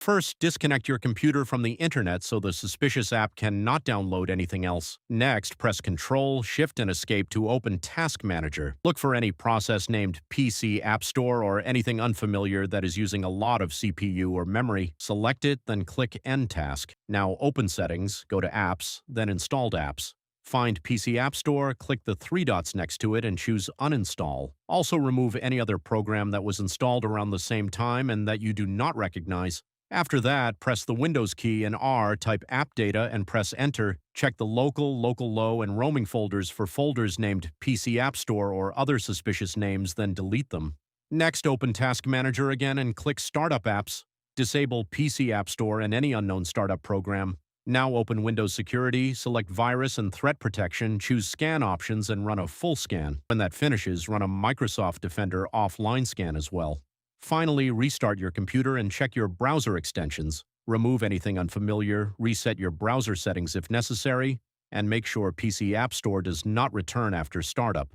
First, disconnect your computer from the internet so the suspicious app cannot download anything else. Next, press Ctrl, Shift, and Escape to open Task Manager. Look for any process named PC App Store or anything unfamiliar that is using a lot of CPU or memory. Select it, then click End Task. Now open Settings, go to Apps, then Installed Apps. Find PC App Store, click the three dots next to it and choose Uninstall. Also remove any other program that was installed around the same time and that you do not recognize. After that, press the Windows key and R, type App Data and press Enter. Check the local, local low, and roaming folders for folders named PC App Store or other suspicious names, then delete them. Next, open Task Manager again and click Startup Apps. Disable PC App Store and any unknown startup program. Now open Windows Security, select Virus and Threat Protection, choose Scan Options, and run a full scan. When that finishes, run a Microsoft Defender offline scan as well. Finally, restart your computer and check your browser extensions. Remove anything unfamiliar, reset your browser settings if necessary, and make sure PC App Store does not return after startup.